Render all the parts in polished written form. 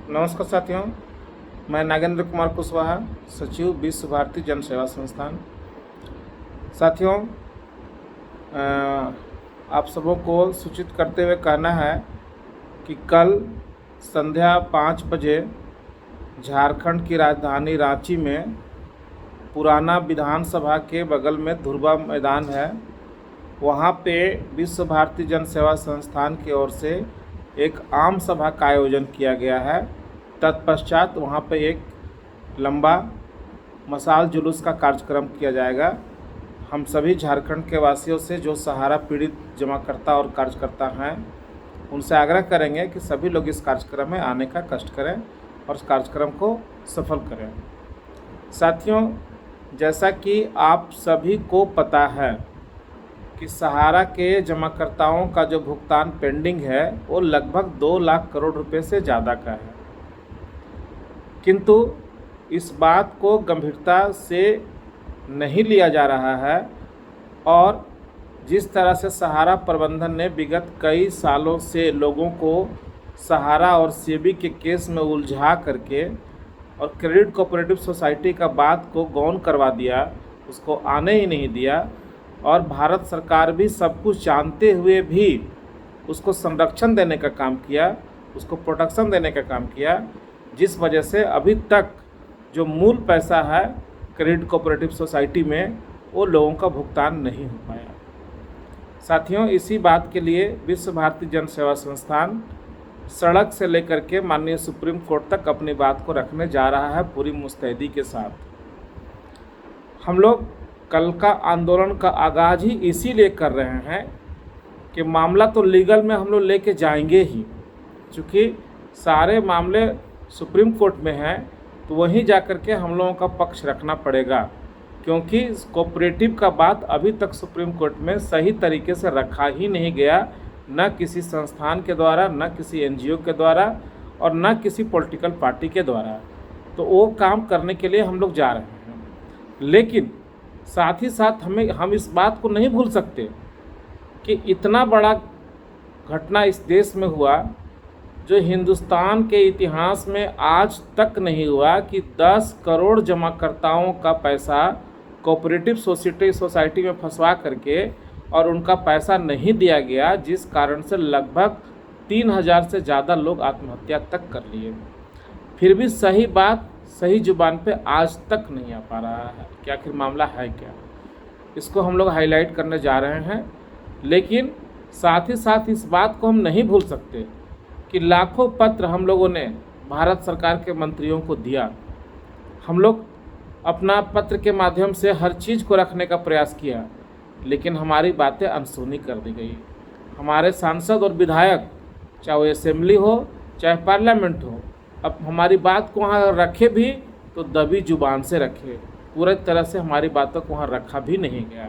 नमस्कार साथियों, मैं नागेंद्र कुमार कुशवाहा, सचिव विश्व भारती जन सेवा संस्थान। साथियों, आप सबों को सूचित करते हुए कहना है कि कल संध्या 5 बजे झारखंड की राजधानी रांची में पुराना विधानसभा के बगल में धुरबा मैदान है, वहाँ पे विश्व भारती जन सेवा संस्थान की ओर से एक आम सभा का आयोजन किया गया है। तत्पश्चात वहाँ पे एक लंबा मशाल जुलूस का कार्यक्रम किया जाएगा। हम सभी झारखंड के वासियों से जो सहारा पीड़ित जमाकर्ता और कार्यकर्ता हैं, उनसे आग्रह करेंगे कि सभी लोग इस कार्यक्रम में आने का कष्ट करें और इस कार्यक्रम को सफल करें। साथियों, जैसा कि आप सभी को पता है कि सहारा के जमाकर्ताओं का जो भुगतान पेंडिंग है वो लगभग 2 लाख करोड़ रुपए से ज़्यादा का है, किंतु इस बात को गंभीरता से नहीं लिया जा रहा है और जिस तरह से सहारा प्रबंधन ने विगत कई सालों से लोगों को सहारा और सेबी के केस में उलझा करके और क्रेडिट कोऑपरेटिव सोसाइटी का बात को गौन करवा दिया, उसको आने ही नहीं दिया और भारत सरकार भी सब कुछ जानते हुए भी उसको संरक्षण देने का काम किया, उसको प्रोटेक्शन देने का काम किया, जिस वजह से अभी तक जो मूल पैसा है क्रेडिट कोऑपरेटिव सोसाइटी में वो लोगों का भुगतान नहीं हो पाया। साथियों, इसी बात के लिए विश्व भारती जन सेवा संस्थान सड़क से लेकर के माननीय सुप्रीम कोर्ट तक अपनी बात को रखने जा रहा है पूरी मुस्तैदी के साथ। हम लोग कल का आंदोलन का आगाज़ ही इसीलिए कर रहे हैं कि मामला तो लीगल में हम लोग लेके जाएंगे ही, चूँकि सारे मामले सुप्रीम कोर्ट में हैं तो वहीं जा कर के हम लोगों का पक्ष रखना पड़ेगा, क्योंकि कोऑपरेटिव का बात अभी तक सुप्रीम कोर्ट में सही तरीके से रखा ही नहीं गया, न किसी संस्थान के द्वारा, न किसी एनजीओ के द्वारा और न किसी पॉलिटिकल पार्टी के द्वारा। तो वो काम करने के लिए हम लोग जा रहे हैं, लेकिन साथ ही साथ हम इस बात को नहीं भूल सकते कि इतना बड़ा घटना इस देश में हुआ जो हिंदुस्तान के इतिहास में आज तक नहीं हुआ कि 10 करोड़ जमाकर्ताओं का पैसा कोऑपरेटिव सोसाइटी में फंसवा करके और उनका पैसा नहीं दिया गया, जिस कारण से लगभग 3000 से ज़्यादा लोग आत्महत्या तक कर लिए। फिर भी सही बात सही जुबान पे आज तक नहीं आ पा रहा है कि आखिर मामला है क्या। इसको हम लोग हाईलाइट करने जा रहे हैं, लेकिन साथ ही साथ इस बात को हम नहीं भूल सकते कि लाखों पत्र हम लोगों ने भारत सरकार के मंत्रियों को दिया। हम लोग अपना पत्र के माध्यम से हर चीज़ को रखने का प्रयास किया, लेकिन हमारी बातें अनसुनी कर दी गई। हमारे सांसद और विधायक, चाहे वो असेंबली हो चाहे पार्लियामेंट हो, अब हमारी बात को वहाँ रखे भी तो दबी जुबान से रखे, पूरी तरह से हमारी बातों को वहाँ रखा भी नहीं गया।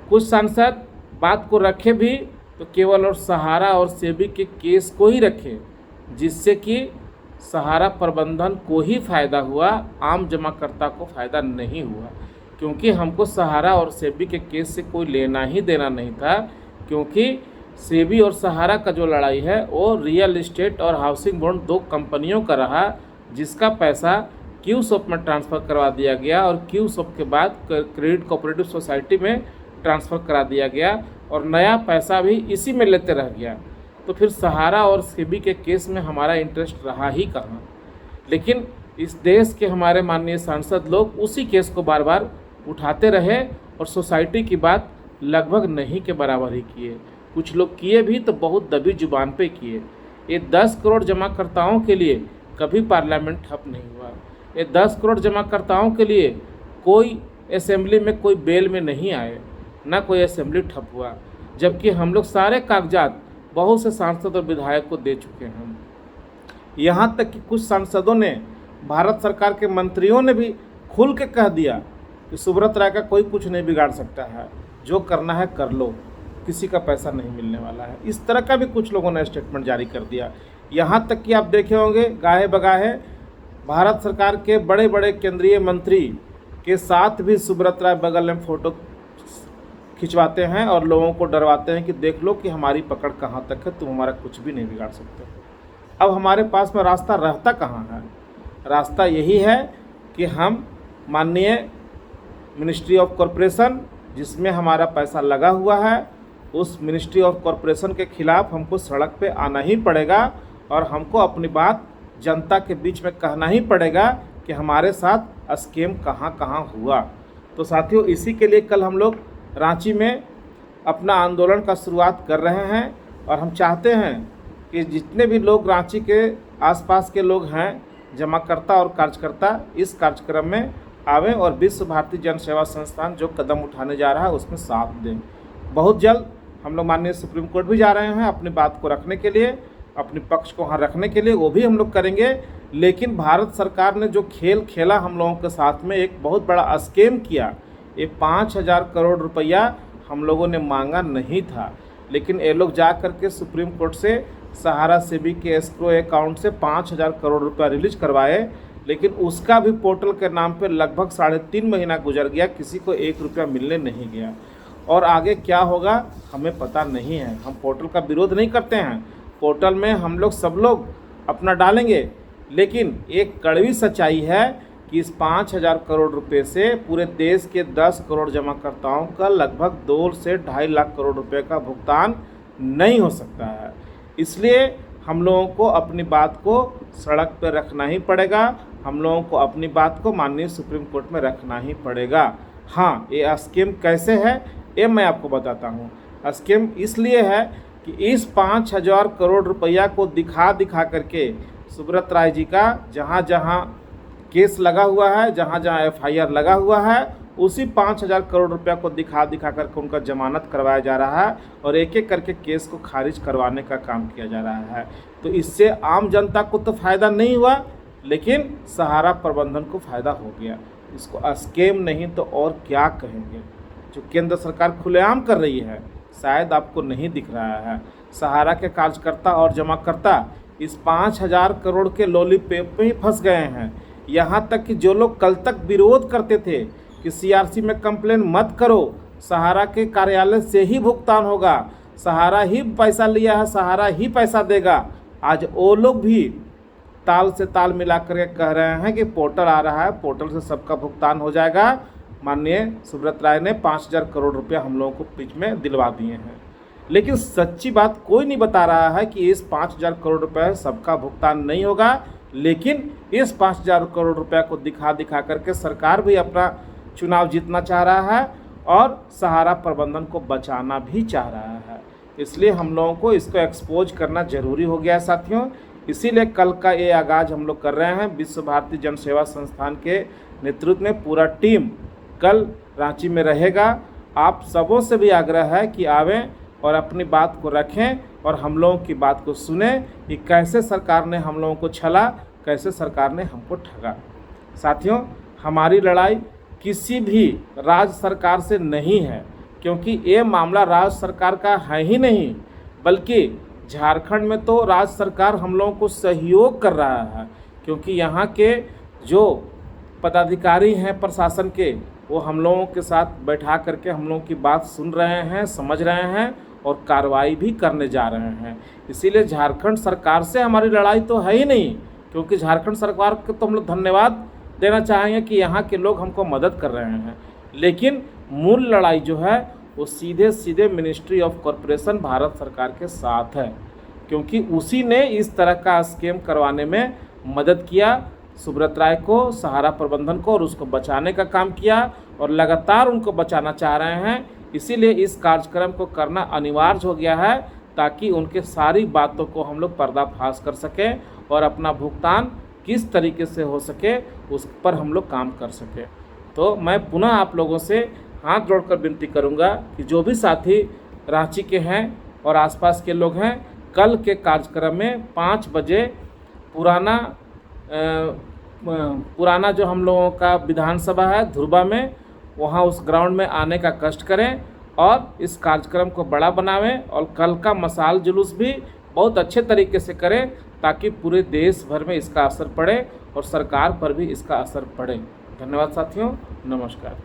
कुछ सांसद बात को रखे भी तो केवल और सहारा और सेबी के केस को ही रखे, जिससे कि सहारा प्रबंधन को ही फ़ायदा हुआ, आम जमाकर्ता को फ़ायदा नहीं हुआ। क्योंकि हमको सहारा और सेबी के केस से कोई लेना ही देना नहीं था, क्योंकि सेबी और सहारा का जो लड़ाई है वो रियल इस्टेट और हाउसिंग बोर्ड 2 कंपनियों का रहा, जिसका पैसा क्यूसॉप में ट्रांसफ़र करवा दिया गया और क्यूसॉप के बाद क्रेडिट कोऑपरेटिव सोसाइटी में ट्रांसफ़र करा दिया गया और नया पैसा भी इसी में लेते रह गया। तो फिर सहारा और सेबी के केस में हमारा इंटरेस्ट रहा ही कहाँ। लेकिन इस देश के हमारे माननीय सांसद लोग उसी केस को बार बार उठाते रहे और सोसाइटी की बात लगभग नहीं के बराबर ही किए। कुछ लोग किए भी तो बहुत दबी जुबान पे किए। ये 10 करोड़ जमाकर्ताओं के लिए कभी पार्लियामेंट ठप नहीं हुआ। ये 10 करोड़ जमाकर्ताओं के लिए कोई असेंबली में कोई बेल में नहीं आए, ना कोई असेंबली ठप हुआ, जबकि हम लोग सारे कागजात बहुत से सांसद और विधायक को दे चुके हैं। यहाँ तक कि कुछ सांसदों ने, भारत सरकार के मंत्रियों ने भी खुल के कह दिया कि सुब्रत राय का कोई कुछ नहीं बिगाड़ सकता है, जो करना है कर लो, किसी का पैसा नहीं मिलने वाला है। इस तरह का भी कुछ लोगों ने स्टेटमेंट जारी कर दिया। यहाँ तक कि आप देखे होंगे गाहे बगाहे भारत सरकार के बड़े बड़े केंद्रीय मंत्री के साथ भी सुब्रत राय बगल में फ़ोटो खिंचवाते हैं और लोगों को डरवाते हैं कि देख लो कि हमारी पकड़ कहाँ तक है, तुम हमारा कुछ भी नहीं बिगाड़ सकते। अब हमारे पास में रास्ता रहता कहाँ है? रास्ता यही है कि हम माननीय मिनिस्ट्री ऑफ कॉरपोरेशन, जिसमें हमारा पैसा लगा हुआ है, उस मिनिस्ट्री ऑफ कॉरपोरेशन के खिलाफ हमको सड़क पे आना ही पड़ेगा और हमको अपनी बात जनता के बीच में कहना ही पड़ेगा कि हमारे साथ स्कैम कहाँ कहाँ हुआ। तो साथियों, इसी के लिए कल हम लोग रांची में अपना आंदोलन का शुरुआत कर रहे हैं और हम चाहते हैं कि जितने भी लोग रांची के आसपास के लोग हैं, जमाकर्ता और कार्यकर्ता, इस कार्यक्रम में आवें और विश्व भारती जन सेवा संस्थान जो कदम उठाने जा रहा है उसमें साथ दें। बहुत जल्द हम लोग माननीय सुप्रीम कोर्ट भी जा रहे हैं अपनी बात को रखने के लिए, अपने पक्ष को वहाँ रखने के लिए, वो भी हम लोग करेंगे। लेकिन भारत सरकार ने जो खेल खेला हम लोगों के साथ में, एक बहुत बड़ा स्कैम किया। ये 5,000 करोड़ रुपया हम लोगों ने मांगा नहीं था, लेकिन ये लोग जा करके सुप्रीम कोर्ट से सहारा सेबी के एस्क्रो अकाउंट से 5,000 करोड़ रुपया रिलीज करवाए, लेकिन उसका भी पोर्टल के नाम पे लगभग 3.5 महीना गुजर गया, किसी को 1 रुपया मिलने नहीं गया। और आगे क्या होगा हमें पता नहीं है। हम पोर्टल का विरोध नहीं करते हैं, पोर्टल में हम लोग सब लोग अपना डालेंगे, लेकिन एक कड़वी सच्चाई है कि इस 5,000 करोड़ रुपए से पूरे देश के 10 करोड़ जमाकर्ताओं का लगभग 2 से 2.5 लाख करोड़ रुपए का भुगतान नहीं हो सकता है। इसलिए हम लोगों को अपनी बात को सड़क पर रखना ही पड़ेगा, हम लोगों को अपनी बात को माननीय सुप्रीम कोर्ट में रखना ही पड़ेगा। हाँ, ये स्कीम कैसे है ये मैं आपको बताता हूँ। स्कीम इसलिए है कि इस 5,000 करोड़ रुपया को दिखा करके सुब्रत राय जी का जहाँ जहाँ केस लगा हुआ है, जहाँ जहाँ FIR लगा हुआ है, उसी 5,000 करोड़ रुपया को दिखा करके उनका जमानत करवाया जा रहा है और एक एक करके केस को खारिज करवाने का काम किया जा रहा है। तो इससे आम जनता को तो फ़ायदा नहीं हुआ, लेकिन सहारा प्रबंधन को फ़ायदा हो गया। इसको स्कैम नहीं तो और क्या कहेंगे, जो केंद्र सरकार खुलेआम कर रही है, शायद आपको नहीं दिख रहा है। सहारा के कार्यकर्ता और जमाकर्ता इस 5,000 करोड़ के लॉलीपॉप में ही फंस गए हैं। यहाँ तक कि जो लोग कल तक विरोध करते थे कि CRC में कंप्लेन मत करो, सहारा के कार्यालय से ही भुगतान होगा, सहारा ही पैसा लिया है, सहारा ही पैसा देगा, आज वो लोग भी ताल से ताल मिला कर कह रहे हैं कि पोर्टल आ रहा है, पोर्टल से सबका भुगतान हो जाएगा। माननीय सुब्रत राय ने 5,000 करोड़ रुपया हम लोगों को बीच में दिलवा दिए हैं, लेकिन सच्ची बात कोई नहीं बता रहा है कि इस 5,000 करोड़ रुपये सबका भुगतान नहीं होगा। लेकिन इस 5,000 करोड़ रुपया को दिखा करके सरकार भी अपना चुनाव जीतना चाह रहा है और सहारा प्रबंधन को बचाना भी चाह रहा है। इसलिए हम लोगों को इसको एक्सपोज करना ज़रूरी हो गया है साथियों। इसीलिए कल का ये आगाज़ हम लोग कर रहे हैं। विश्व भारती जन सेवा संस्थान के नेतृत्व में पूरा टीम कल रांची में रहेगा। आप सबों से भी आग्रह है कि आवें और अपनी बात को रखें और हम लोगों की बात को सुने कि कैसे सरकार ने हम लोगों को छला, कैसे सरकार ने हमको ठगा। साथियों, हमारी लड़ाई किसी भी राज्य सरकार से नहीं है, क्योंकि ये मामला राज्य सरकार का है ही नहीं, बल्कि झारखंड में तो राज्य सरकार हम लोगों को सहयोग कर रहा है, क्योंकि यहाँ के जो पदाधिकारी हैं प्रशासन के, वो हम लोगों के साथ बैठा करके हम लोगों की बात सुन रहे हैं, समझ रहे हैं और कार्रवाई भी करने जा रहे हैं। इसीलिए झारखंड सरकार से हमारी लड़ाई तो है ही नहीं, क्योंकि झारखंड सरकार को तो हम लोग धन्यवाद देना चाहेंगे कि यहाँ के लोग हमको मदद कर रहे हैं, लेकिन मूल लड़ाई जो है वो सीधे मिनिस्ट्री ऑफ कॉरपोरेशन भारत सरकार के साथ है, क्योंकि उसी ने इस तरह का स्कैम करवाने में मदद किया सुब्रत राय को, सहारा प्रबंधन को, और उसको बचाने का काम किया और लगातार उनको बचाना चाह रहे हैं। इसीलिए इस कार्यक्रम को करना अनिवार्य हो गया है, ताकि उनके सारी बातों को हम लोग पर्दाफाश कर सकें और अपना भुगतान किस तरीके से हो सके उस पर हम लोग काम कर सकें। तो मैं पुनः आप लोगों से हाथ जोड़कर विनती करूंगा कि जो भी साथी रांची के हैं और आसपास के लोग हैं, कल के कार्यक्रम में 5 बजे पुराना जो हम लोगों का विधानसभा है धुरबा में, वहाँ उस ग्राउंड में आने का कष्ट करें और इस कार्यक्रम को बड़ा बनावें और कल का मसाल जुलूस भी बहुत अच्छे तरीके से करें, ताकि पूरे देश भर में इसका असर पड़े और सरकार पर भी इसका असर पड़े। धन्यवाद साथियों, नमस्कार।